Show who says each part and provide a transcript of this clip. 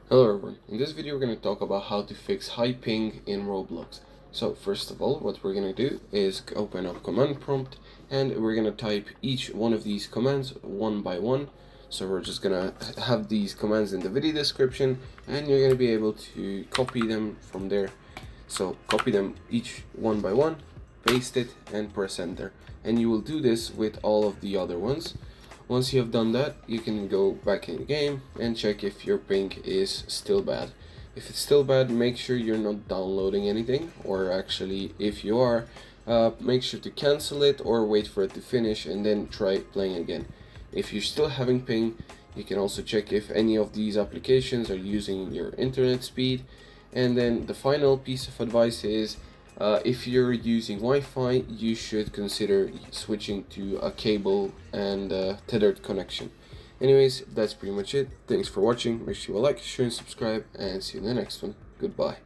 Speaker 1: Hello everyone, in this video we're going to talk about how to fix high ping in Roblox. So first of all, what we're going to do is open up command prompt and we're going to type each one of these commands one by one. So we're just going to have these commands in the video description and you're going to be able to copy them from there. So copy them each one by one, paste it and press enter. And you will do this with all of the other ones. Once you have done that, you can go back in the game and check if your ping is still bad. If it's still bad, make sure you're not downloading anything, or actually, if you are, make sure to cancel it or wait for it to finish and then try playing again. If you're still having ping, you can also check if any of these applications are using your internet speed. And then the final piece of advice is if you're using Wi-Fi, you should consider switching to a cable and tethered connection. Anyways, that's pretty much it. Thanks for watching. Make sure you like, share, and subscribe, and see you in the next one. Goodbye.